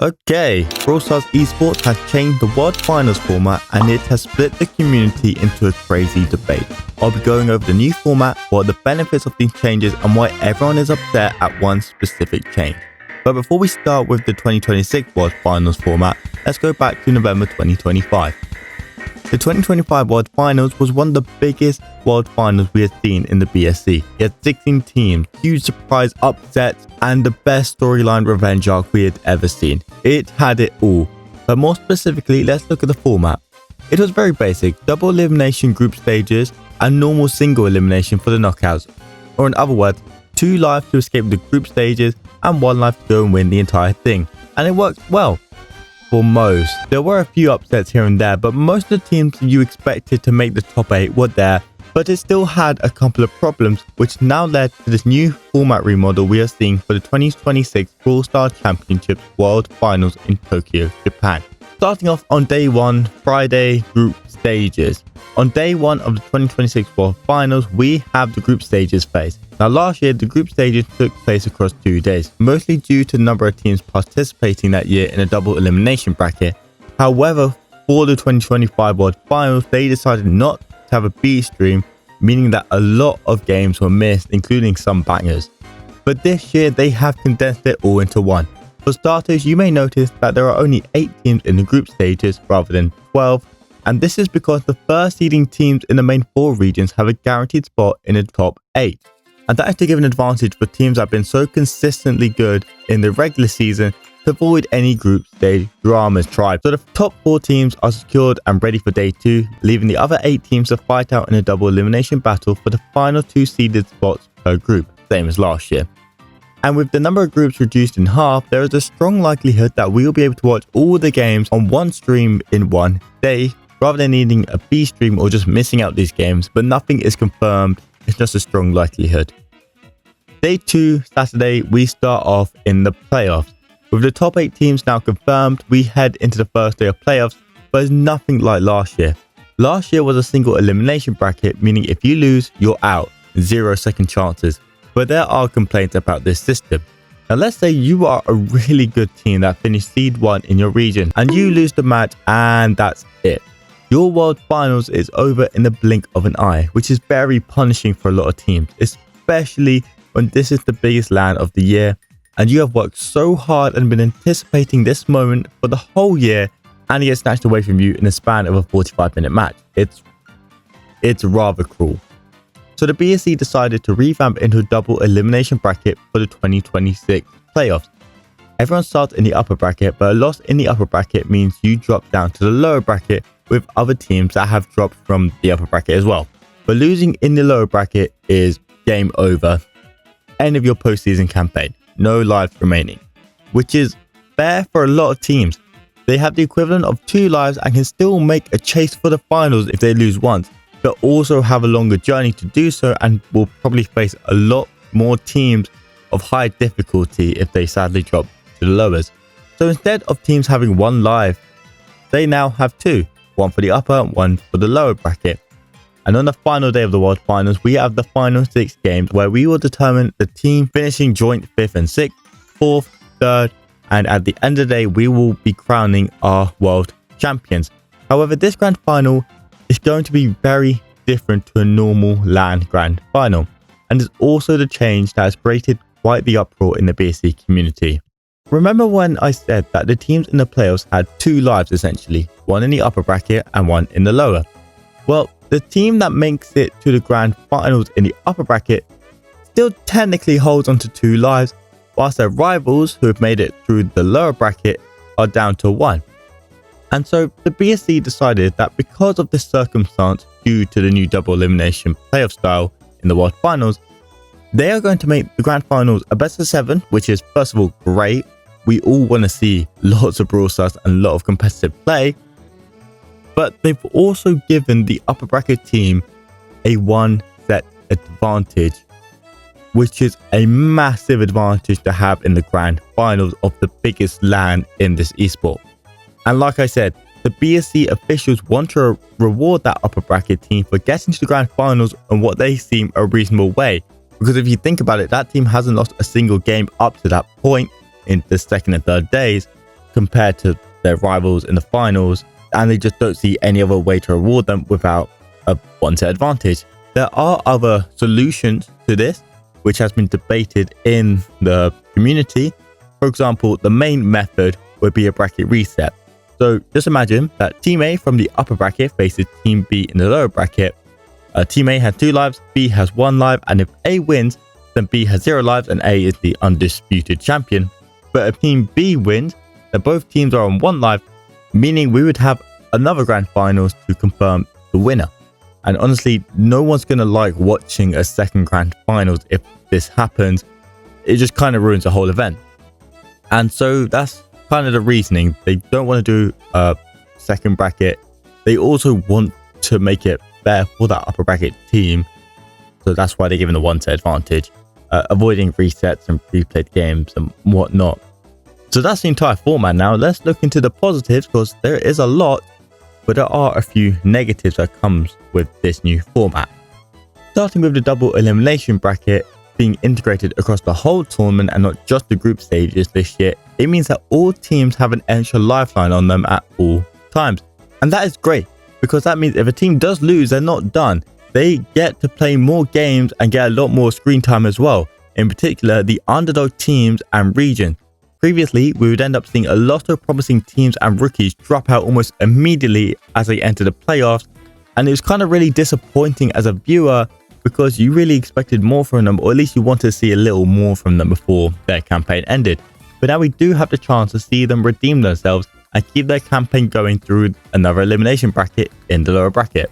Okay, Brawl Stars Esports has changed the World Finals format and it has split the community into a crazy debate. I'll be going over the new format, what are the benefits of these changes and why everyone is upset at one specific change. But before we start with the 2026 World Finals format, let's go back to November 2025. The 2025 World Finals was one of the biggest World Finals we had seen in the BSC. It had 16 teams, huge surprise upsets, and the best storyline revenge arc we had ever seen. It had it all. But more specifically, let's look at the format. It was very basic, double elimination group stages and normal single elimination for the knockouts. Or in other words, 2 lives to escape the group stages and 1 life to go and win the entire thing. And it worked well. For most. There were a few upsets here and there, but most of the teams you expected to make the top 8 were there, but it still had a couple of problems, which now led to this new format remodel we are seeing for the 2026 Brawl Stars Championships World Finals in Tokyo, Japan. Starting off on day 1, Friday group stages. On day 1 of the 2026 World Finals, we have the group stages phase. Now last year, the group stages took place across 2 days, mostly due to the number of teams participating that year in a double elimination bracket. However, for the 2025 World Finals, they decided not to have a B stream, meaning that a lot of games were missed, including some bangers. But this year, they have condensed it all into one. For starters, you may notice that there are only 8 teams in the group stages rather than 12, and this is because the first seeding teams in the main 4 regions have a guaranteed spot in the top 8. And that is to give an advantage for teams that have been so consistently good in the regular season to avoid any group stage dramas tribe. So the top 4 teams are secured and ready for day 2, leaving the other 8 teams to fight out in a double elimination battle for the final 2 seeded spots per group, same as last year. And with the number of groups reduced in half, there is a strong likelihood that we will be able to watch all the games on one stream in one day, rather than needing a B stream or just missing out these games, but nothing is confirmed. It's just a strong likelihood. Day 2, Saturday, we start off in the playoffs. With the top 8 teams now confirmed, we head into the first day of playoffs, but it's nothing like last year. Last year was a single elimination bracket, meaning if you lose, you're out, 0 second chances. But there are complaints about this system. Now let's say you are a really good team that finished seed 1 in your region, and you lose the match and that's it. Your World Finals is over in the blink of an eye, which is very punishing for a lot of teams, especially when this is the biggest LAN of the year and you have worked so hard and been anticipating this moment for the whole year and it gets snatched away from you in the span of a 45-minute match. It's rather cruel. So the BSC decided to revamp into a double elimination bracket for the 2026 playoffs. Everyone starts in the upper bracket, but a loss in the upper bracket means you drop down to the lower bracket with other teams that have dropped from the upper bracket as well. But losing in the lower bracket is game over. End of your postseason campaign. No lives remaining. Which is fair for a lot of teams. They have the equivalent of 2 lives and can still make a chase for the finals if they lose once, but also have a longer journey to do so and will probably face a lot more teams of high difficulty if they sadly drop to the lowers. So instead of teams having 1 live, they now have 2. 1 for the upper, 1 for the lower bracket. And on the final day of the World Finals, we have the final 6 games where we will determine the team finishing joint 5th and 6th, 4th, 3rd, and at the end of the day, we will be crowning our world champions. However, this grand final is going to be very different to a normal LAN grand final, and is also the change that has created quite the uproar in the BSC community. Remember when I said that the teams in the playoffs had 2 lives essentially, 1 in the upper bracket and 1 in the lower? Well, the team that makes it to the grand finals in the upper bracket still technically holds on to 2 lives, whilst their rivals who have made it through the lower bracket are down to 1. And so the BSC decided that because of this circumstance due to the new double elimination playoff style in the World Finals, they are going to make the grand finals a best of 7, which is first of all great. We all want to see lots of Brawl Stars and a lot of competitive play. But they've also given the upper bracket team a 1 set advantage, which is a massive advantage to have in the grand finals of the biggest LAN in this esport. And like I said, the BSC officials want to reward that upper bracket team for getting to the grand finals in what they seem a reasonable way. Because if you think about it, that team hasn't lost a single game up to that point in the 2nd and 3rd days. compared to their rivals in the finals, and they just don't see any other way to reward them without a one-set advantage. There are other solutions to this, which has been debated in the community. For example, the main method would be a bracket reset. So just imagine that Team A from the upper bracket faces Team B in the lower bracket. Team A has 2 lives, B has 1 life, and if A wins, then B has 0 lives and A is the undisputed champion. But if Team B wins, then both teams are on 1 life, meaning we would have another grand finals to confirm the winner. And honestly, no one's going to like watching a second grand finals if this happens. It just kind of ruins the whole event. And so that's kind of the reasoning. They don't want to do a second bracket. They also want to make it fair for that upper bracket team. So that's why they're given the one-set advantage, avoiding resets and replayed games and whatnot. So that's the entire format. Now let's look into the positives, because there is a lot, but there are a few negatives that comes with this new format. Starting with the double elimination bracket being integrated across the whole tournament and not just the group stages this year, it means that all teams have an extra lifeline on them at all times. And that is great, because that means if a team does lose, they're not done. They get to play more games and get a lot more screen time as well, in particular the underdog teams and region. Previously, we would end up seeing a lot of promising teams and rookies drop out almost immediately as they enter the playoffs, and it was kind of really disappointing as a viewer, because you really expected more from them, or at least you wanted to see a little more from them before their campaign ended. But now we do have the chance to see them redeem themselves and keep their campaign going through another elimination bracket in the lower bracket.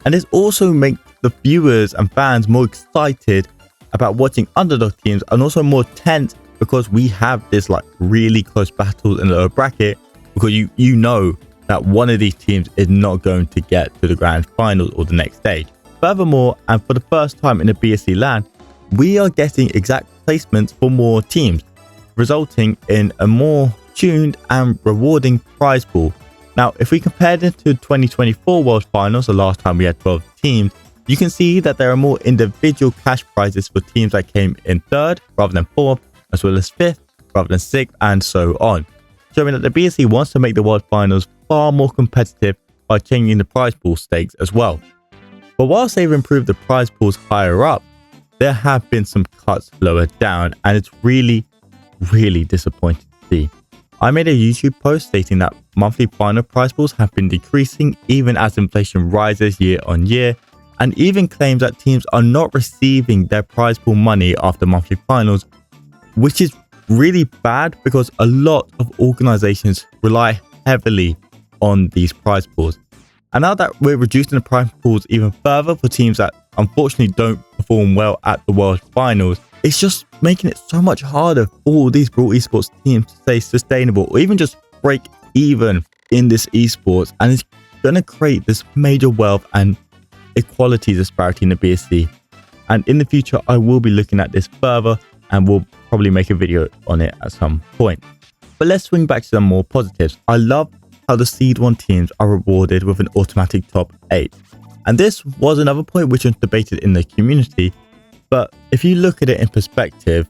And this also makes the viewers and fans more excited about watching underdog teams, and also more tense, because we have this like really close battles in the lower bracket, because you know that one of these teams is not going to get to the grand finals or the next stage. Furthermore, and for the first time in the BSC LAN, we are getting exact placements for more teams, resulting in a more tuned and rewarding prize pool. Now, if we compare this to 2024 World Finals, the last time we had 12 teams, you can see that there are more individual cash prizes for teams that came in 3rd rather than 4th, as well as 5th rather than 6th, and so on, showing that the BSC wants to make the World Finals far more competitive by changing the prize pool stakes as well. But whilst they've improved the prize pools higher up, there have been some cuts lower down, and it's really, really disappointing to see. I made a YouTube post stating that monthly final prize pools have been decreasing even as inflation rises year on year, and even claims that teams are not receiving their prize pool money after monthly finals, which is really bad, because a lot of organizations rely heavily on these prize pools. And now that we're reducing the prize pools even further for teams that unfortunately don't perform well at the World Finals, it's just making it so much harder for these Brawl Esports teams to stay sustainable, or even just break even in this esports. And it's going to create this major wealth and equality disparity in the BSC. And in the future, I will be looking at this further, and we'll probably make a video on it at some point. But let's swing back to some more positives. I love how the Seed 1 teams are rewarded with an automatic top 8. And this was another point which was debated in the community. But if you look at it in perspective,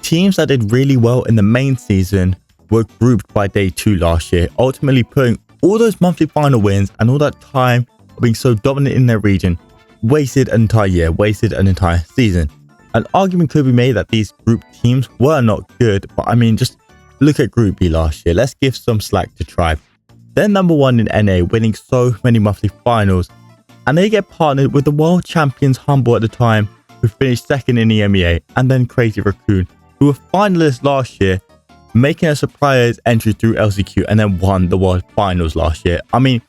teams that did really well in the main season were grouped by day 2 last year, ultimately putting all those monthly final wins and all that time of being so dominant in their region, wasted an entire year, wasted an entire season. An argument could be made that these group teams were not good, but I mean, just look at Group B last year. Let's give some slack to Tribe. They're number 1 in NA, winning so many monthly finals, and they get partnered with the world champions Humble at the time, who finished 2nd in the EMEA, and then Crazy Raccoon, who were finalists last year, making a surprise entry through LCQ and then won the world finals last year. I mean,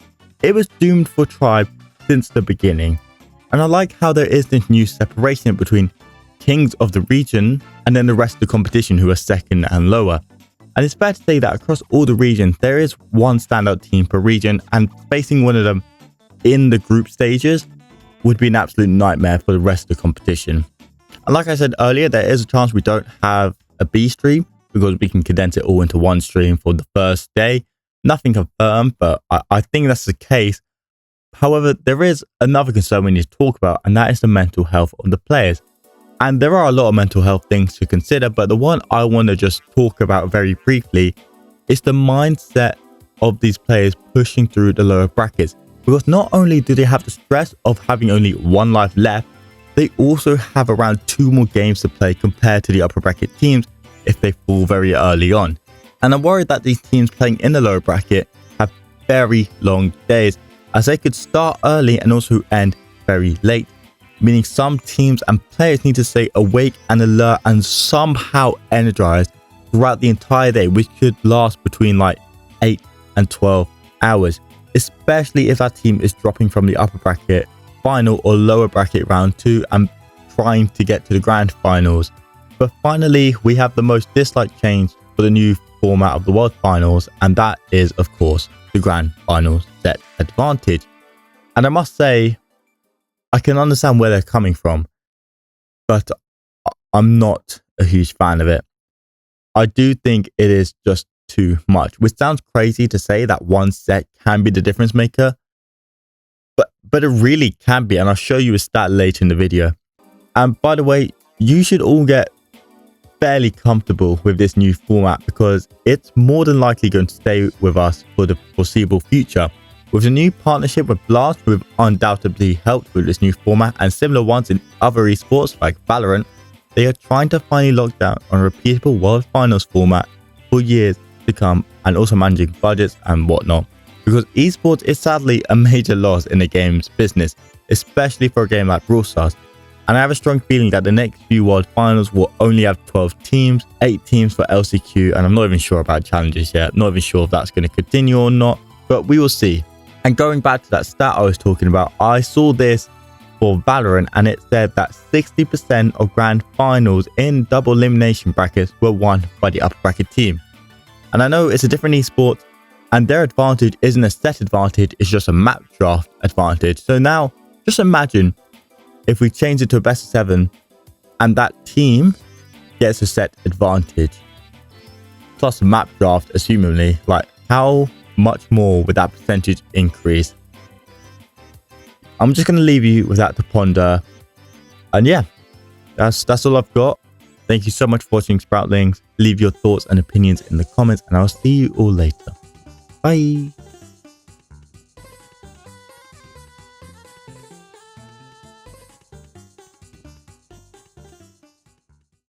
it was doomed for Tribe since the beginning. And I like how there is this new separation between kings of the region and then the rest of the competition, who are 2nd and lower. And it's fair to say that across all the regions, there is one standout team per region, and facing one of them in the group stages would be an absolute nightmare for the rest of the competition. And like I said earlier, there is a chance we don't have a B stream, because we can condense it all into one stream for the first day. Nothing confirmed, but I think that's the case. However, there is another concern we need to talk about, and that is the mental health of the players. And there are a lot of mental health things to consider, but the one I want to just talk about very briefly It's the mindset of these players pushing through the lower brackets, because not only do they have the stress of having only one life left, they also have around 2 more games to play compared to the upper bracket teams if they fall very early on. And I'm worried that these teams playing in the lower bracket have very long days, as they could start early and also end very late, meaning some teams and players need to stay awake and alert and somehow energized throughout the entire day, which could last between like 8 and 12 hours, especially if that team is dropping from the upper bracket final or lower bracket round 2 and trying to get to the grand finals. But finally, we have the most disliked change for the new format of the World Finals, and that is, of course, the grand finals set advantage. And I must say, I can understand where they're coming from, but I'm not a huge fan of it. I do think it is just too much, which sounds crazy to say that one set can be the difference maker, but it really can be, and I'll show you a stat later in the video. And by the way, you should all get fairly comfortable with this new format, because it's more than likely going to stay with us for the foreseeable future. With a new partnership with Blast, who have undoubtedly helped with this new format, and similar ones in other esports like Valorant, they are trying to finally lock down on a repeatable World Finals format for years to come, and also managing budgets and whatnot. Because esports is sadly a major loss in the game's business, especially for a game like Brawl Stars. And I have a strong feeling that the next few World Finals will only have 12 teams, 8 teams for LCQ, and I'm not even sure about challenges yet. Not even sure if that's going to continue or not, but we will see. And going back to that stat I was talking about, I saw this for Valorant, and it said that 60% of grand finals in double elimination brackets were won by the upper bracket team. And I know it's a different esport, and their advantage isn't a set advantage, it's just a map draft advantage. So now, just imagine if we change it to a best of 7 and that team gets a set advantage plus a map draft, assumingly, like how much more would that percentage increase? I'm just going to leave you with that to ponder. And yeah, that's all I've got. Thank you so much for watching Sproutlings. Leave your thoughts and opinions in the comments, and I'll see you all later. Bye.